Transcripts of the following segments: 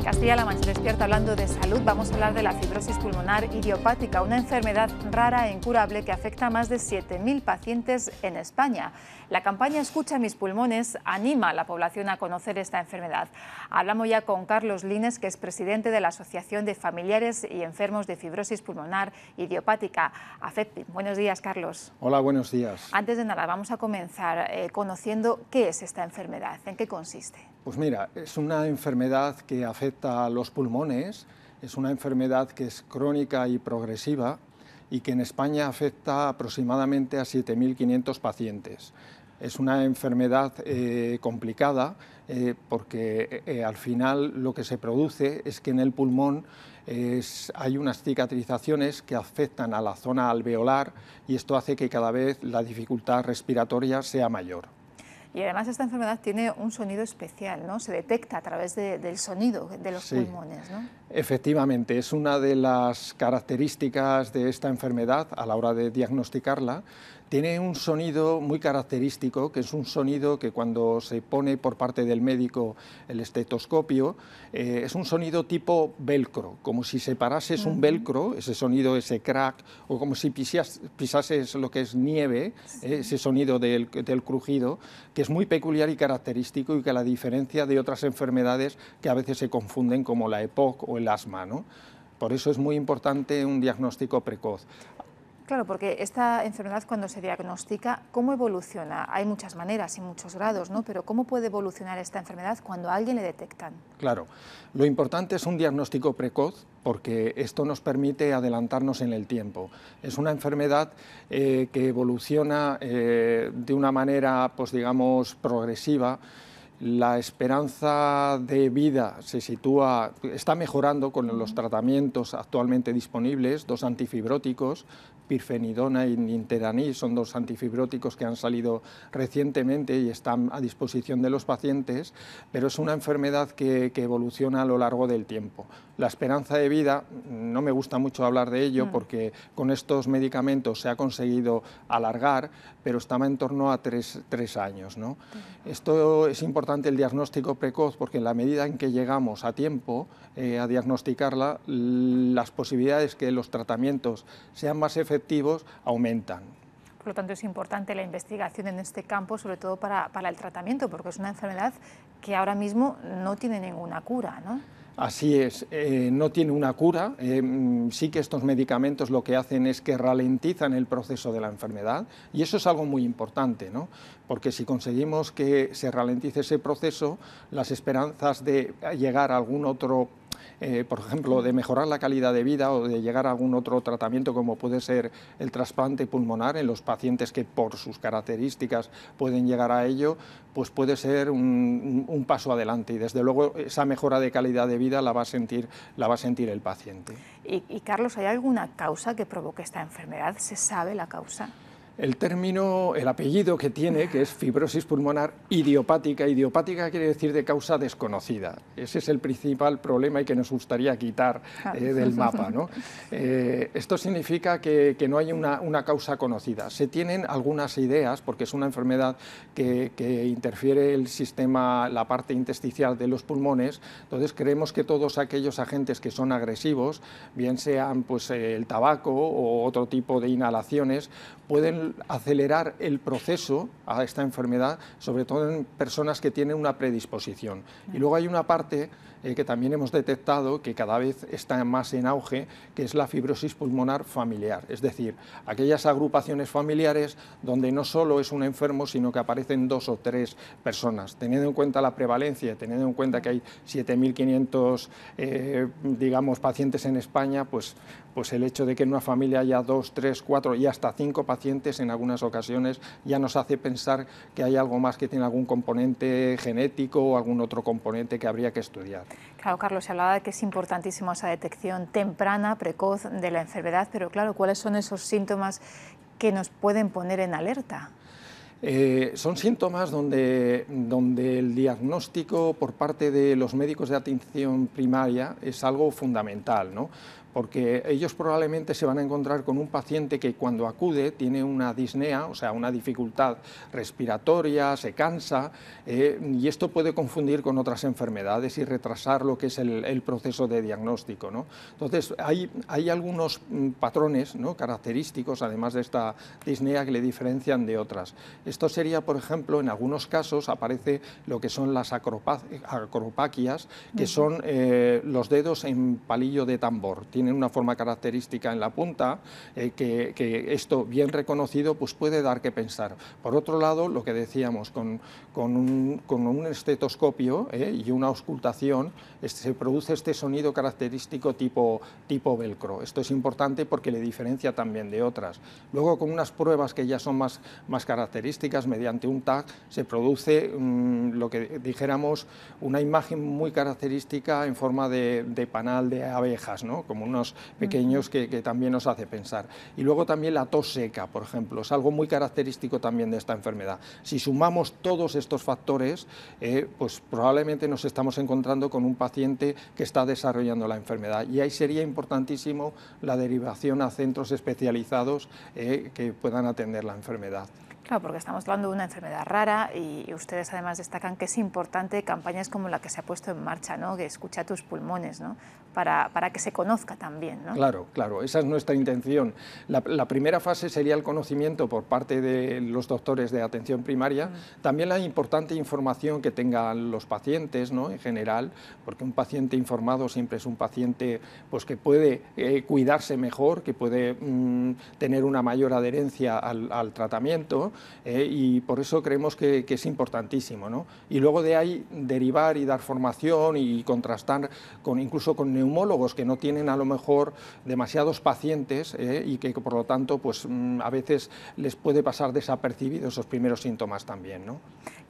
Castilla-La Mancha despierta hablando de salud. Vamos a hablar de la fibrosis pulmonar idiopática, una enfermedad rara e incurable que afecta a más de 7.000 pacientes en España. La campaña Escucha mis pulmones anima a la población a conocer esta enfermedad. Hablamos ya con Carlos Lines, que es presidente de la Asociación de Familiares y Enfermos de Fibrosis Pulmonar Idiopática, AFEPI. Buenos días, Carlos. Hola, buenos días. Antes de nada, vamos a comenzar conociendo qué es esta enfermedad, en qué consiste. Pues mira, es una enfermedad que afecta a los pulmones, es una enfermedad que es crónica y progresiva y que en España afecta aproximadamente a 7.500 pacientes. Es una enfermedad complicada porque al final lo que se produce es que en el pulmón hay unas cicatrizaciones que afectan a la zona alveolar y esto hace que cada vez la dificultad respiratoria sea mayor. Y además esta enfermedad tiene un sonido especial, ¿no? Se detecta a través del sonido de los pulmones, ¿no? Efectivamente, es una de las características de esta enfermedad a la hora de diagnosticarla. Tiene un sonido muy característico, que es un sonido que cuando se pone por parte del médico el estetoscopio, es un sonido tipo velcro, como si separases un velcro, ese sonido, ese crack, o como si pisases lo que es nieve, ese sonido del crujido, que es muy peculiar y característico y que la diferencia de otras enfermedades que a veces se confunden como la EPOC o el asma, ¿no? Por eso es muy importante un diagnóstico precoz. Claro, porque esta enfermedad cuando se diagnostica, ¿cómo evoluciona? Hay muchas maneras y muchos grados, ¿no? Pero ¿cómo puede evolucionar esta enfermedad cuando a alguien le detectan? Claro, lo importante es un diagnóstico precoz porque esto nos permite adelantarnos en el tiempo. Es una enfermedad que evoluciona de una manera, pues digamos, progresiva. La esperanza de vida está mejorando con los tratamientos actualmente disponibles, dos antifibróticos, pirfenidona y nintedanib, son dos antifibróticos que han salido recientemente y están a disposición de los pacientes, pero es una enfermedad que evoluciona a lo largo del tiempo. La esperanza de vida, no me gusta mucho hablar de ello porque con estos medicamentos se ha conseguido alargar, pero estaba en torno a tres años, ¿no? Esto es importante, el diagnóstico precoz, porque en la medida en que llegamos a tiempo a diagnosticarla, las posibilidades que los tratamientos sean más efectivos aumentan. Por lo tanto, es importante la investigación en este campo, sobre todo para el tratamiento, porque es una enfermedad que ahora mismo no tiene ninguna cura, ¿no? Así es, no tiene una cura, sí que estos medicamentos lo que hacen es que ralentizan el proceso de la enfermedad y eso es algo muy importante, ¿no? Porque si conseguimos que se ralentice ese proceso, las esperanzas de llegar a algún otro por ejemplo, de mejorar la calidad de vida o de llegar a algún otro tratamiento como puede ser el trasplante pulmonar en los pacientes que por sus características pueden llegar a ello, pues puede ser un paso adelante y desde luego esa mejora de calidad de vida la va a sentir el paciente. Y Carlos, ¿hay alguna causa que provoque esta enfermedad? ¿Se sabe la causa? El apellido que tiene, que es fibrosis pulmonar idiopática. Idiopática quiere decir de causa desconocida. Ese es el principal problema y que nos gustaría quitar del mapa, ¿no? Esto significa que no hay una causa conocida. Se tienen algunas ideas, porque es una enfermedad que interfiere el sistema, la parte intersticial de los pulmones, entonces creemos que todos aquellos agentes que son agresivos, bien sean pues, el tabaco o otro tipo de inhalaciones, pueden acelerar el proceso a esta enfermedad, sobre todo en personas que tienen una predisposición. Y luego hay una parte que también hemos detectado que cada vez está más en auge, que es la fibrosis pulmonar familiar, es decir, aquellas agrupaciones familiares donde no solo es un enfermo, sino que aparecen 2 o 3 personas. Teniendo en cuenta la prevalencia, teniendo en cuenta que hay 7.500 digamos, pacientes en España, pues el hecho de que en una familia haya 2, 3, 4 y hasta 5 pacientes en algunas ocasiones ya nos hace pensar que hay algo más, que tiene algún componente genético o algún otro componente que habría que estudiar. Claro, Carlos, se hablaba de que es importantísima esa detección temprana, precoz de la enfermedad, pero claro, ¿cuáles son esos síntomas que nos pueden poner en alerta? Son síntomas donde el diagnóstico por parte de los médicos de atención primaria es algo fundamental, ¿no? porque ellos probablemente se van a encontrar con un paciente que cuando acude tiene una disnea, o sea, una dificultad respiratoria, se cansa, y esto puede confundir con otras enfermedades y retrasar lo que es el proceso de diagnóstico, ¿no? Entonces, hay algunos patrones, ¿no?, característicos, además de esta disnea, que le diferencian de otras. Esto sería, por ejemplo, en algunos casos aparece lo que son las acropaquias, que son los dedos en palillo de tambor. Tienen una forma característica en la punta, que esto bien reconocido pues puede dar que pensar. Por otro lado, lo que decíamos, con un estetoscopio y una auscultación se produce este sonido característico tipo velcro. Esto es importante porque le diferencia también de otras. Luego, con unas pruebas que ya son más características, mediante un TAC se produce lo que dijéramos una imagen muy característica en forma de panal de abejas, ¿no?, como unos pequeños que también nos hace pensar. Y luego también la tos seca, por ejemplo, es algo muy característico también de esta enfermedad. Si sumamos todos estos factores, pues probablemente nos estamos encontrando con un paciente que está desarrollando la enfermedad, y ahí sería importantísimo la derivación a centros especializados que puedan atender la enfermedad. Claro, porque estamos hablando de una enfermedad rara y ustedes además destacan que es importante campañas como la que se ha puesto en marcha, ¿no?, que escucha tus pulmones, ¿no?, para que se conozca también, ¿no? Claro, claro, esa es nuestra intención. La primera fase sería el conocimiento por parte de los doctores de atención primaria, también la importante información que tengan los pacientes, ¿no?, en general, porque un paciente informado siempre es un paciente pues, que puede cuidarse mejor, que puede tener una mayor adherencia al tratamiento, y por eso creemos que es importantísimo, ¿no? Y luego de ahí derivar y dar formación y contrastar incluso con neumólogos que no tienen a lo mejor demasiados pacientes y que por lo tanto pues, a veces les puede pasar desapercibidos esos primeros síntomas también, ¿no?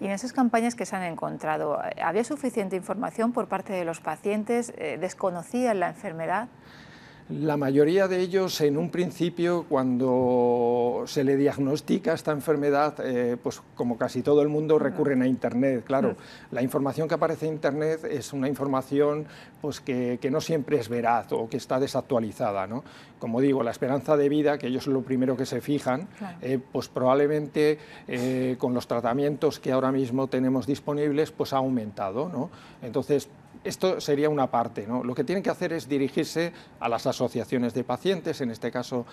Y en esas campañas que se han encontrado, ¿había suficiente información por parte de los pacientes? ¿Desconocían la enfermedad? La mayoría de ellos, en un principio, cuando se le diagnostica esta enfermedad, pues como casi todo el mundo, recurren a Internet. Claro, la información que aparece en Internet es una información pues, que no siempre es veraz o que está desactualizada, ¿no? Como digo, la esperanza de vida, que ellos son lo primero que se fijan, pues probablemente con los tratamientos que ahora mismo tenemos disponibles, pues ha aumentado, ¿no? Entonces, esto sería una parte, ¿no? Lo que tienen que hacer es dirigirse a las asociaciones de pacientes, en este caso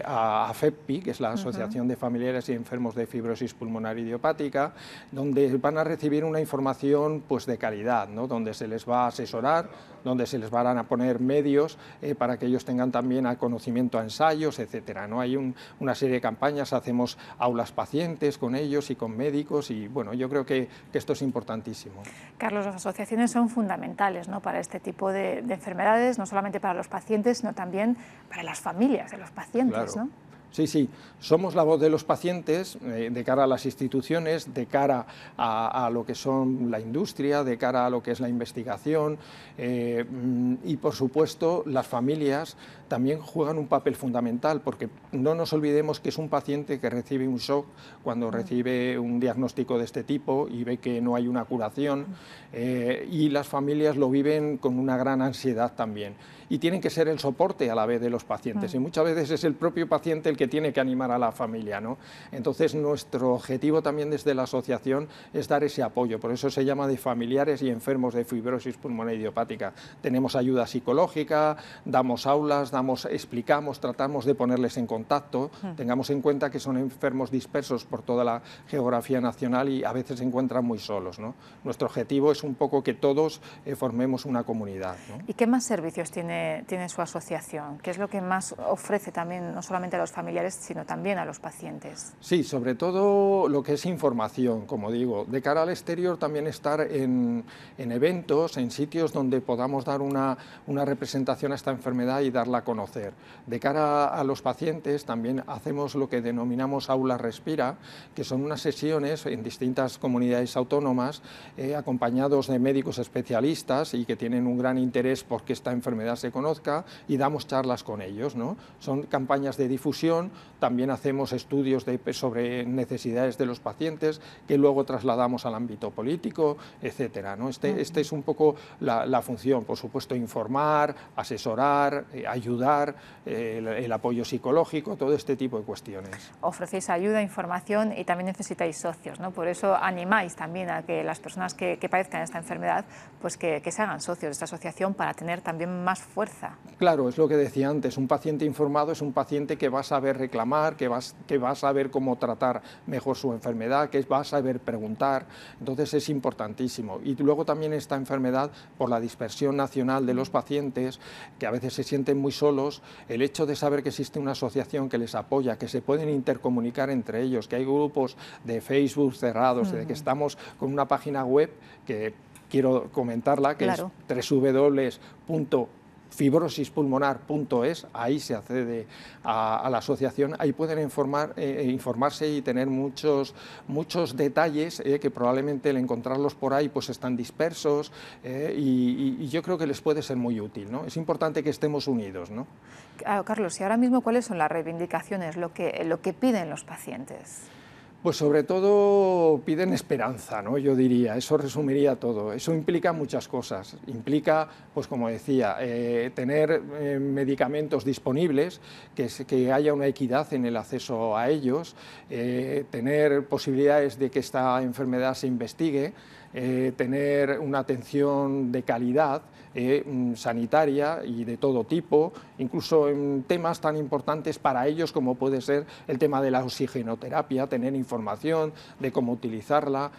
a FEPPI, que es la Asociación de Familiares y Enfermos de Fibrosis Pulmonar Idiopática, donde van a recibir una información pues, de calidad, ¿no?, donde se les va a asesorar, donde se les van a poner medios para que ellos tengan también conocimiento a ensayos, etcétera, ¿no? Hay una serie de campañas, hacemos aulas pacientes con ellos y con médicos, y bueno, yo creo que esto es importantísimo. Carlos, las asociaciones son fundamentales, ¿no?, para este tipo de enfermedades, no solamente para los pacientes, sino también para las familias de los pacientes, Claro. ¿no? Sí, sí, somos la voz de los pacientes de cara a las instituciones, de cara a lo que son la industria, de cara a lo que es la investigación, y por supuesto las familias también juegan un papel fundamental, porque no nos olvidemos que es un paciente que recibe un shock cuando recibe un diagnóstico de este tipo y ve que no hay una curación, y las familias lo viven con una gran ansiedad también, y tienen que ser el soporte a la vez de los pacientes, y muchas veces es el propio paciente el que tiene que animar a la familia, ¿no? Entonces nuestro objetivo también desde la asociación es dar ese apoyo, por eso se llama de familiares y enfermos de fibrosis pulmonar idiopática. Tenemos ayuda psicológica, damos aulas, explicamos, tratamos de ponerles en contacto, tengamos en cuenta que son enfermos dispersos por toda la geografía nacional y a veces se encuentran muy solos, ¿no? Nuestro objetivo es un poco que todos formemos una comunidad, ¿no? ¿Y qué más servicios tiene su asociación? ¿Qué es lo que más ofrece también, no solamente a los familiares, sino también a los pacientes? Sí, sobre todo lo que es información, como digo, de cara al exterior también estar en eventos, en sitios donde podamos dar una representación a esta enfermedad y darla a conocer. De cara a los pacientes también hacemos lo que denominamos Aula Respira, que son unas sesiones en distintas comunidades autónomas, acompañados de médicos especialistas y que tienen un gran interés porque esta enfermedad se conozca, y damos charlas con ellos, ¿no? Son campañas de difusión investigación, también hacemos estudios sobre necesidades de los pacientes que luego trasladamos al ámbito político, etcétera, ¿no? Este es un poco la función, por supuesto, informar, asesorar, ayudar, el apoyo psicológico, todo este tipo de cuestiones. Ofrecéis ayuda, información y también necesitáis socios, ¿no? Por eso animáis también a que las personas que padezcan esta enfermedad, pues que se hagan socios de esta asociación para tener también más fuerza. Claro, es lo que decía antes, un paciente informado es un paciente que va a saber reclamar, que va a saber cómo tratar mejor su enfermedad, que va a saber preguntar, entonces es importantísimo. Y luego también esta enfermedad, por la dispersión nacional de los pacientes, que a veces se sienten muy solos, el hecho de saber que existe una asociación que les apoya, que se pueden intercomunicar entre ellos, que hay grupos de Facebook cerrados, de que estamos con una página web que quiero comentarla, que es www.fibrosispulmonar.es, ahí se accede a la asociación, ahí pueden informarse y tener muchos detalles que probablemente al encontrarlos por ahí pues están dispersos, y yo creo que les puede ser muy útil, ¿no? Es importante que estemos unidos, ¿no? Claro, Carlos, y ahora mismo, ¿cuáles son las reivindicaciones, lo que piden los pacientes? Pues sobre todo piden esperanza, ¿no? Yo diría, eso resumiría todo. Eso implica muchas cosas. Implica, pues como decía, tener medicamentos disponibles, que haya una equidad en el acceso a ellos, tener posibilidades de que esta enfermedad se investigue, tener una atención de calidad sanitaria y de todo tipo, incluso en temas tan importantes para ellos como puede ser el tema de la oxigenoterapia, tener información de cómo utilizarla,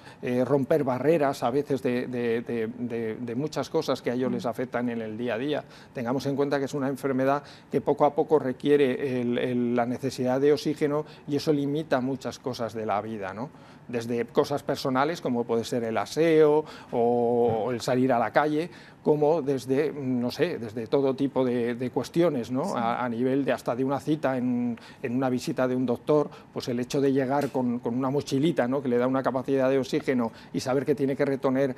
romper barreras a veces de muchas cosas que a ellos les afectan en el día a día. Tengamos en cuenta que es una enfermedad que poco a poco requiere la necesidad de oxígeno y eso limita muchas cosas de la vida, ¿no? Desde cosas personales como puede ser el aseo o el salir a la calle, como desde, no sé, desde todo tipo de cuestiones, ¿no? Sí. A nivel de hasta de una cita en una visita de un doctor, pues el hecho de llegar con una mochilita, ¿no? Que le da una capacidad de oxígeno y saber que tiene que retornar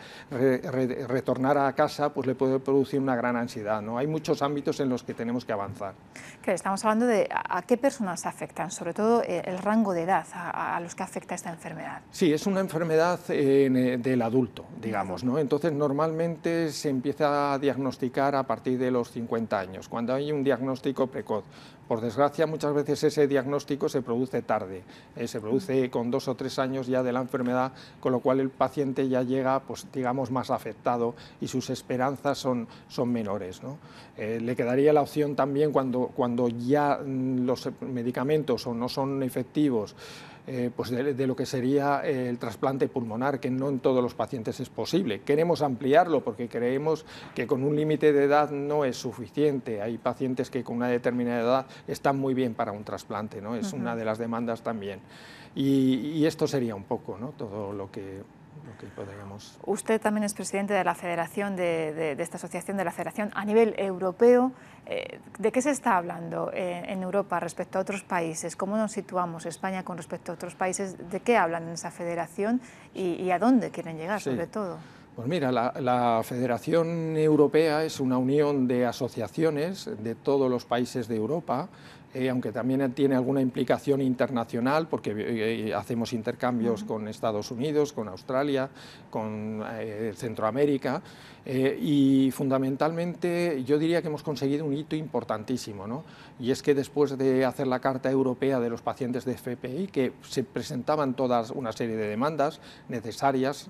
a casa, pues le puede producir una gran ansiedad, ¿no? Hay muchos ámbitos en los que tenemos que avanzar. Claro, estamos hablando de a qué personas afectan, sobre todo el rango de edad a los que afecta esta enfermedad. Sí, es una enfermedad del adulto, digamos, ¿no? Entonces normalmente se empieza a diagnosticar a partir de los 50 años, cuando hay un diagnóstico precoz. Por desgracia, muchas veces ese diagnóstico se produce tarde, se produce con 2 o 3 años ya de la enfermedad, con lo cual el paciente ya llega, pues digamos, más afectado y sus esperanzas son menores, ¿no? Le quedaría la opción también cuando ya los medicamentos o no son efectivos, pues de lo que sería el trasplante pulmonar, que no en todos los pacientes es posible. Queremos ampliarlo porque creemos que con un límite de edad no es suficiente. Hay pacientes que con una determinada edad están muy bien para un trasplante, ¿no? Es una de las demandas también. Y esto sería un poco, ¿no? Todo lo que podríamos... Usted también es presidente de la Federación, de esta asociación, de la Federación a nivel europeo. ¿De qué se está hablando en Europa respecto a otros países? ¿Cómo nos situamos España con respecto a otros países? ¿De qué hablan en esa federación y a dónde quieren llegar, sobre todo? Pues mira, la Federación Europea es una unión de asociaciones de todos los países de Europa, aunque también tiene alguna implicación internacional, porque hacemos intercambios con Estados Unidos, con Australia, con Centroamérica, y fundamentalmente yo diría que hemos conseguido un hito importantísimo, ¿no? Y es que después de hacer la Carta Europea de los pacientes de FPI, que se presentaban todas una serie de demandas necesarias,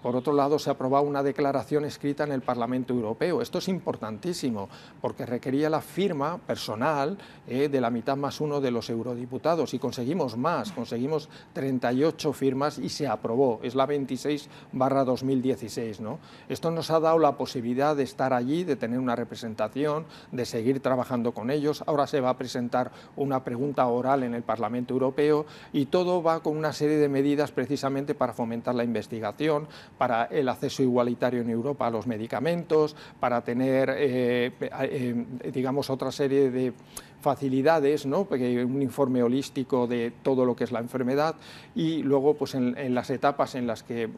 por otro lado, se aprobó una declaración escrita en el Parlamento Europeo. Esto es importantísimo porque requería la firma personal de la mitad más uno de los eurodiputados y conseguimos más, conseguimos 38 firmas y se aprobó. Es la 26/2016, ¿no? Esto nos ha dado la posibilidad de estar allí, de tener una representación, de seguir trabajando con ellos. Ahora se va a presentar una pregunta oral en el Parlamento Europeo y todo va con una serie de medidas precisamente para fomentar la investigación, para el acceso igualitario en Europa a los medicamentos, para tener, digamos, otra serie de facilidades, ¿no? Porque un informe holístico de todo lo que es la enfermedad, y luego pues en las etapas en las que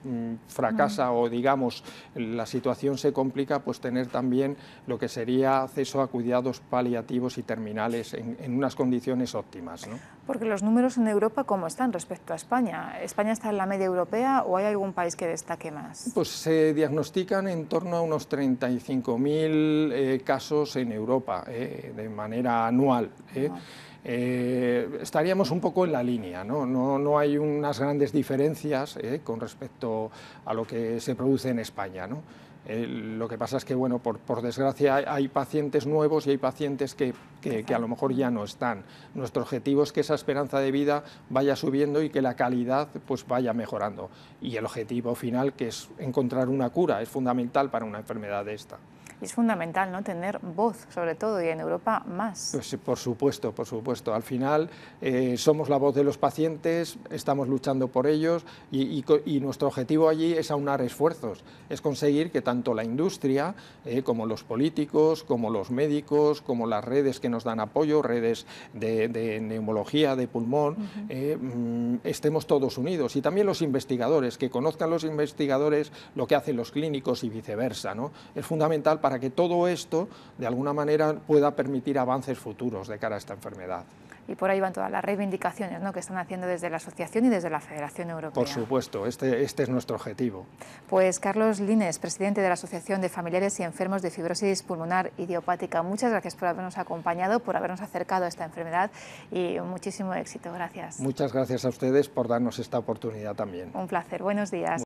fracasa o digamos la situación se complica, pues tener también lo que sería acceso a cuidados paliativos y terminales en unas condiciones óptimas, ¿no? Porque los números en Europa, ¿cómo están respecto a España? ¿España está en la media europea o hay algún país que destaque más? Pues se diagnostican en torno a unos 35.000 casos en Europa de manera anual. Estaríamos un poco en la línea, ¿no? No hay unas grandes diferencias con respecto a lo que se produce en España, ¿no? Lo que pasa es que, bueno, por desgracia hay pacientes nuevos y hay pacientes que a lo mejor ya no están. Nuestro objetivo es que esa esperanza de vida vaya subiendo y que la calidad pues vaya mejorando. Y el objetivo final, que es encontrar una cura, es fundamental para una enfermedad de esta. Es fundamental, ¿no?, tener voz, sobre todo, y en Europa más. Pues, por supuesto, por supuesto. Al final somos la voz de los pacientes, estamos luchando por ellos y nuestro objetivo allí es aunar esfuerzos, es conseguir que tanto la industria como los políticos, como los médicos, como las redes que nos dan apoyo, redes de neumología, de pulmón, estemos todos unidos, y también los investigadores, que conozcan los investigadores lo que hacen los clínicos y viceversa, ¿no? Es fundamental para que todo esto, de alguna manera, pueda permitir avances futuros de cara a esta enfermedad. Y por ahí van todas las reivindicaciones, ¿no?, que están haciendo desde la asociación y desde la Federación Europea. Por supuesto, este es nuestro objetivo. Pues Carlos Lines, presidente de la Asociación de Familiares y Enfermos de Fibrosis Pulmonar Idiopática, muchas gracias por habernos acompañado, por habernos acercado a esta enfermedad, y muchísimo éxito. Gracias. Muchas gracias a ustedes por darnos esta oportunidad también. Un placer. Buenos días.